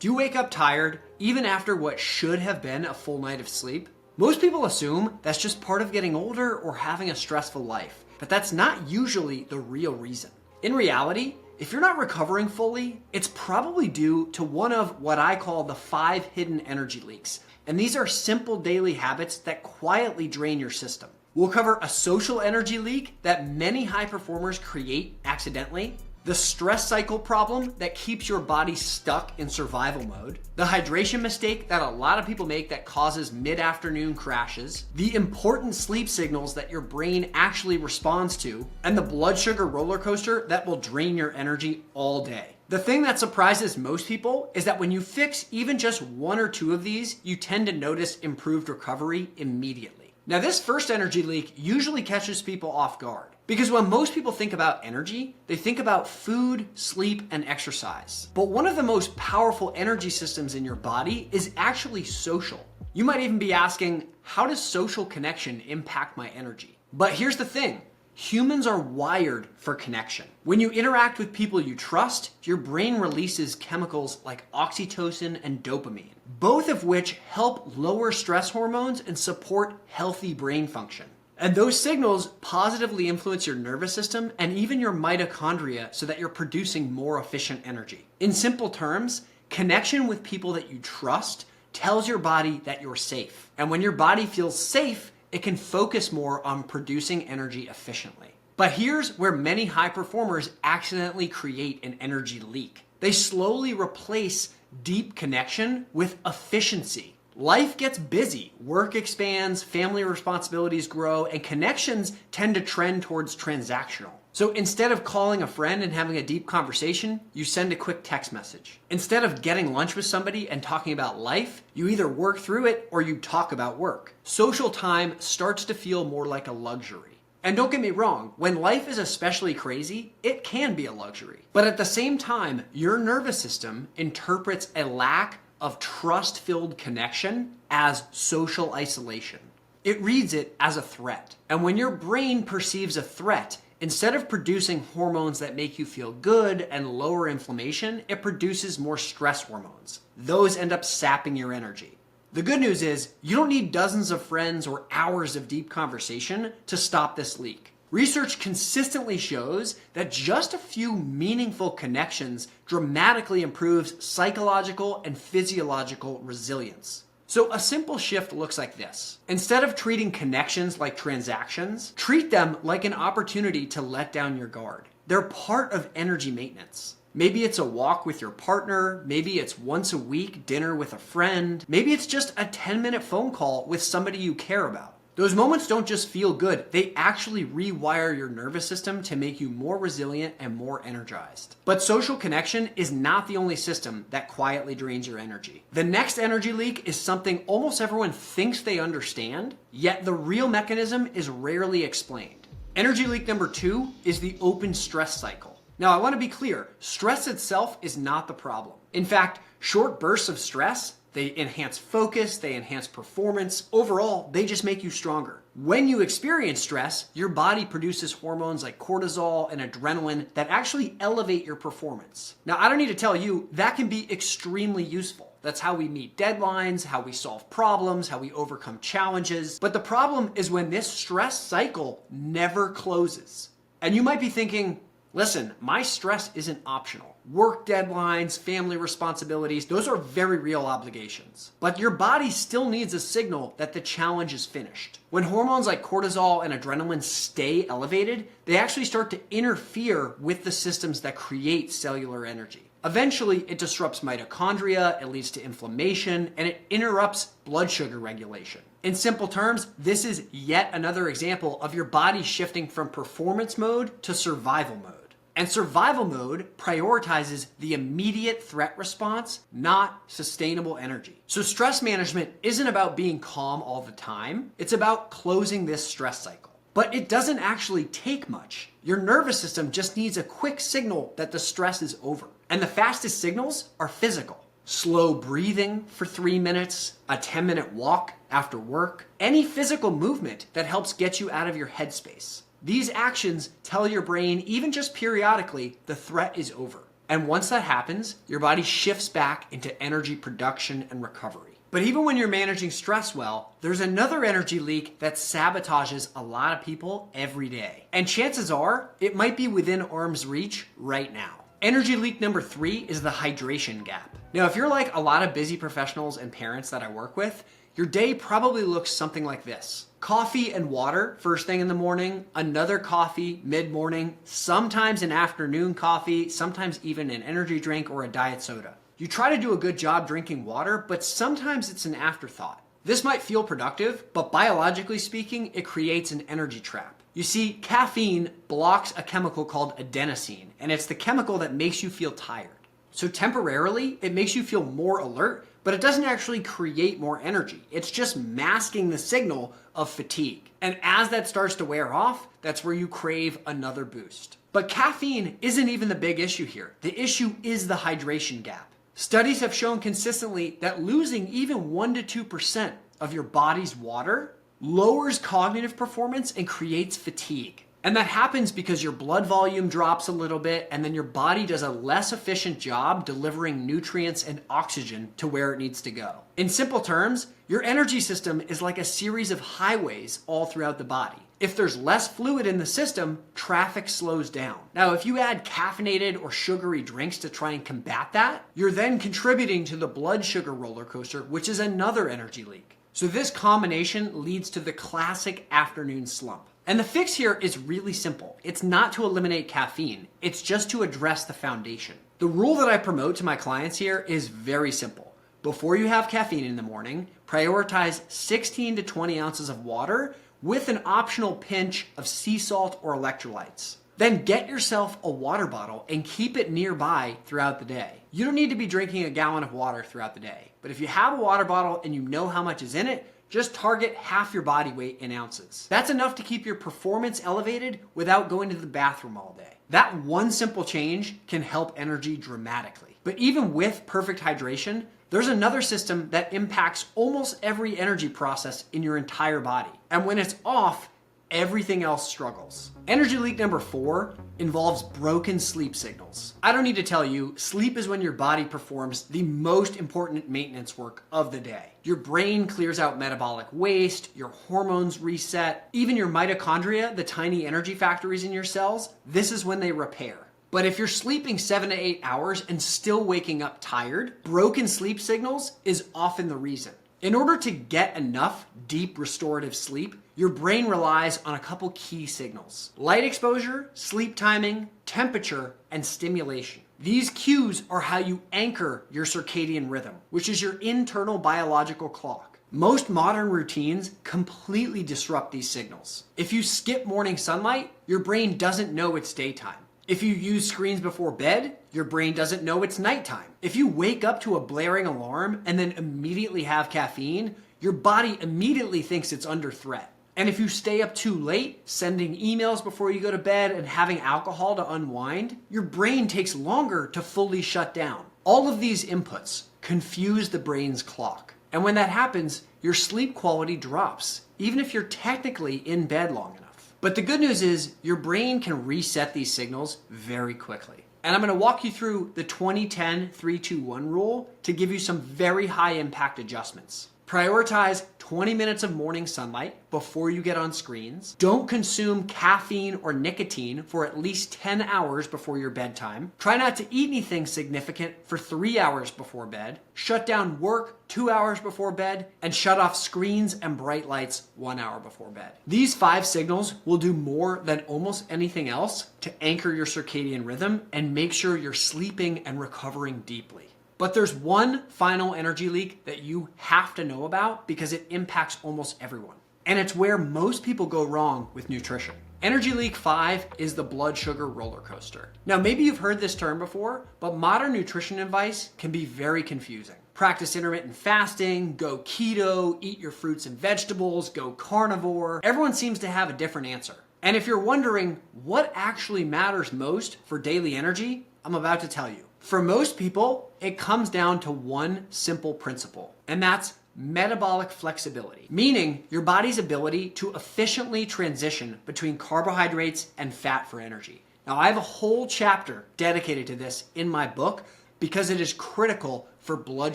Do you wake up tired even after what should have been a full night of sleep? Most people assume that's just part of getting older or having a stressful life, but that's not usually the real reason. In reality, if you're not recovering fully, it's probably due to one of what I call the 5 hidden energy leaks. And these are simple daily habits that quietly drain your system. We'll cover a social energy leak that many high performers create accidentally, the stress cycle problem that keeps your body stuck in survival mode, the hydration mistake that a lot of people make that causes mid-afternoon crashes, the important sleep signals that your brain actually responds to, and the blood sugar roller coaster that will drain your energy all day. The thing that surprises most people is that when you fix even just 1 or 2 of these, you tend to notice improved recovery immediately. Now, this first energy leak usually catches people off guard because when most people think about energy, they think about food, sleep, and exercise. But one of the most powerful energy systems in your body is actually social. You might even be asking, how does social connection impact my energy? But here's the thing. Humans are wired for connection. When you interact with people you trust, your brain releases chemicals like oxytocin and dopamine, both of which help lower stress hormones and support healthy brain function. And those signals positively influence your nervous system and even your mitochondria so that you're producing more efficient energy. In simple terms, connection with people that you trust tells your body that you're safe. And when your body feels safe, it can focus more on producing energy efficiently. But here's where many high performers accidentally create an energy leak. They slowly replace deep connection with efficiency. Life gets busy, work expands, family responsibilities grow, and connections tend to trend towards transactional. So instead of calling a friend and having a deep conversation, you send a quick text message. Instead of getting lunch with somebody and talking about life, you either work through it or you talk about work. Social time starts to feel more like a luxury. And don't get me wrong, when life is especially crazy, it can be a luxury. But at the same time, your nervous system interprets a lack of trust-filled connection as social isolation. It reads it as a threat. And when your brain perceives a threat, instead of producing hormones that make you feel good and lower inflammation, it produces more stress hormones. Those end up sapping your energy. The good news is you don't need dozens of friends or hours of deep conversation to stop this leak. Research consistently shows that just a few meaningful connections dramatically improves psychological and physiological resilience. So a simple shift looks like this. Instead of treating connections like transactions, treat them like an opportunity to let down your guard. They're part of energy maintenance. Maybe it's a walk with your partner, maybe it's once a week dinner with a friend, maybe it's just a 10-minute phone call with somebody you care about. Those moments don't just feel good, they actually rewire your nervous system to make you more resilient and more energized. But social connection is not the only system that quietly drains your energy. The next energy leak is something almost everyone thinks they understand, yet the real mechanism is rarely explained. Energy leak number 2 is the open stress cycle. Now, I want to be clear, stress itself is not the problem. In fact, short bursts of stress, they enhance focus, they enhance performance. Overall, they just make you stronger. When you experience stress, your body produces hormones like cortisol and adrenaline that actually elevate your performance. Now, I don't need to tell you, that can be extremely useful. That's how we meet deadlines, how we solve problems, how we overcome challenges. But the problem is when this stress cycle never closes. And you might be thinking, listen, my stress isn't optional. Work deadlines, family responsibilities, those are very real obligations. But your body still needs a signal that the challenge is finished. When hormones like cortisol and adrenaline stay elevated, they actually start to interfere with the systems that create cellular energy. Eventually, it disrupts mitochondria, it leads to inflammation, and it interrupts blood sugar regulation. In simple terms, this is yet another example of your body shifting from performance mode to survival mode. And survival mode prioritizes the immediate threat response, not sustainable energy. So stress management isn't about being calm all the time. It's about closing this stress cycle. But it doesn't actually take much. Your nervous system just needs a quick signal that the stress is over. And the fastest signals are physical. Slow breathing for 3 minutes, a 10-minute walk after work, any physical movement that helps get you out of your headspace. These actions tell your brain, even just periodically, the threat is over. And once that happens, your body shifts back into energy production and recovery. But even when you're managing stress well, there's another energy leak that sabotages a lot of people every day. And chances are, it might be within arm's reach right now. Energy leak number 3 is the hydration gap. Now, if you're like a lot of busy professionals and parents that I work with, your day probably looks something like this. Coffee and water first thing in the morning, another coffee mid-morning, sometimes an afternoon coffee, sometimes even an energy drink or a diet soda. You try to do a good job drinking water, but sometimes it's an afterthought. This might feel productive, but biologically speaking, it creates an energy trap. You see, caffeine blocks a chemical called adenosine, and it's the chemical that makes you feel tired. So temporarily, it makes you feel more alert, but it doesn't actually create more energy. It's just masking the signal of fatigue. And as that starts to wear off, that's where you crave another boost. But caffeine isn't even the big issue here. The issue is the hydration gap. Studies have shown consistently that losing even 1% to 2% of your body's water lowers cognitive performance and creates fatigue. And that happens because your blood volume drops a little bit, and then your body does a less efficient job delivering nutrients and oxygen to where it needs to go. In simple terms, your energy system is like a series of highways all throughout the body. If there's less fluid in the system, traffic slows down. Now, if you add caffeinated or sugary drinks to try and combat that, you're then contributing to the blood sugar roller coaster, which is another energy leak. So this combination leads to the classic afternoon slump. And the fix here is really simple. It's not to eliminate caffeine. It's just to address the foundation. The rule that I promote to my clients here is very simple. Before you have caffeine in the morning, prioritize 16 to 20 ounces of water with an optional pinch of sea salt or electrolytes. Then get yourself a water bottle and keep it nearby throughout the day. You don't need to be drinking a gallon of water throughout the day, but if you have a water bottle and you know how much is in it, just target half your body weight in ounces. That's enough to keep your performance elevated without going to the bathroom all day. That one simple change can help energy dramatically. But even with perfect hydration, there's another system that impacts almost every energy process in your entire body. And when it's off, everything else struggles. Energy leak number 4 involves broken sleep signals. I don't need to tell you, sleep is when your body performs the most important maintenance work of the day. Your brain clears out metabolic waste, your hormones reset, even your mitochondria, the tiny energy factories in your cells, this is when they repair. But if you're sleeping 7 to 8 hours and still waking up tired, broken sleep signals is often the reason. In order to get enough deep restorative sleep, your brain relies on a couple key signals: light exposure, sleep timing, temperature, and stimulation. These cues are how you anchor your circadian rhythm, which is your internal biological clock. Most modern routines completely disrupt these signals. If you skip morning sunlight, your brain doesn't know it's daytime. If you use screens before bed, your brain doesn't know it's nighttime. If you wake up to a blaring alarm and then immediately have caffeine, your body immediately thinks it's under threat. And if you stay up too late, sending emails before you go to bed and having alcohol to unwind, your brain takes longer to fully shut down. All of these inputs confuse the brain's clock. And when that happens, your sleep quality drops, even if you're technically in bed long enough. But the good news is your brain can reset these signals very quickly. And I'm going to walk you through the 20-10-3-2-1 rule to give you some very high impact adjustments. Prioritize 20 minutes of morning sunlight before you get on screens. Don't consume caffeine or nicotine for at least 10 hours before your bedtime. Try not to eat anything significant for 3 hours before bed. Shut down work 2 hours before bed, and shut off screens and bright lights 1 hour before bed. These 5 signals will do more than almost anything else to anchor your circadian rhythm and make sure you're sleeping and recovering deeply. But there's one final energy leak that you have to know about because it impacts almost everyone. And it's where most people go wrong with nutrition. Energy leak 5 is the blood sugar roller coaster. Now, maybe you've heard this term before, but modern nutrition advice can be very confusing. Practice intermittent fasting, go keto, eat your fruits and vegetables, go carnivore. Everyone seems to have a different answer. And if you're wondering what actually matters most for daily energy, I'm about to tell you. For most people, it comes down to one simple principle, and that's metabolic flexibility, meaning your body's ability to efficiently transition between carbohydrates and fat for energy. Now, I have a whole chapter dedicated to this in my book because it is critical for blood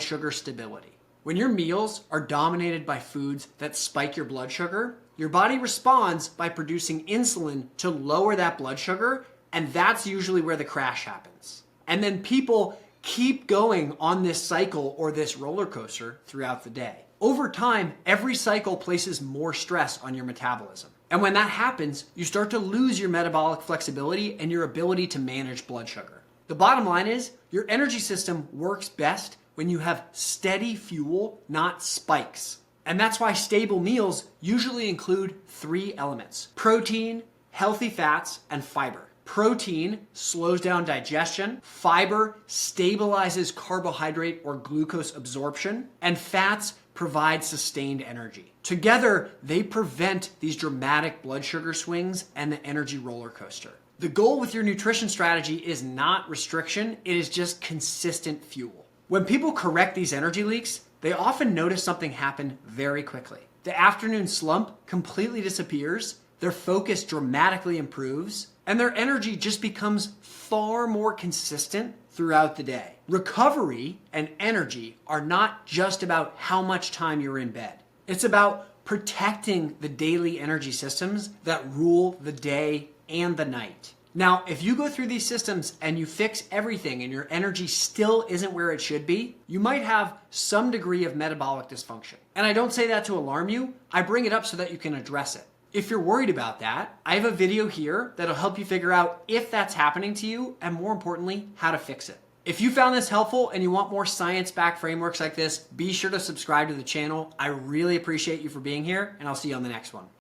sugar stability. When your meals are dominated by foods that spike your blood sugar, your body responds by producing insulin to lower that blood sugar, and that's usually where the crash happens. And then people keep going on this cycle or this roller coaster throughout the day. Over time, every cycle places more stress on your metabolism. And when that happens, you start to lose your metabolic flexibility and your ability to manage blood sugar. The bottom line is, your energy system works best when you have steady fuel, not spikes. And that's why stable meals usually include 3 elements: protein, healthy fats, and fiber. Protein slows down digestion, fiber stabilizes carbohydrate or glucose absorption, and fats provide sustained energy. Together, they prevent these dramatic blood sugar swings and the energy roller coaster. The goal with your nutrition strategy is not restriction, it is just consistent fuel. When people correct these energy leaks, they often notice something happen very quickly. The afternoon slump completely disappears, their focus dramatically improves, and their energy just becomes far more consistent throughout the day. Recovery and energy are not just about how much time you're in bed. It's about protecting the daily energy systems that rule the day and the night. Now, if you go through these systems and you fix everything and your energy still isn't where it should be, you might have some degree of metabolic dysfunction. And I don't say that to alarm you, I bring it up so that you can address it. If you're worried about that, I have a video here that'll help you figure out if that's happening to you and, more importantly, how to fix it. If you found this helpful and you want more science-backed frameworks like this, be sure to subscribe to the channel. I really appreciate you for being here, and I'll see you on the next one.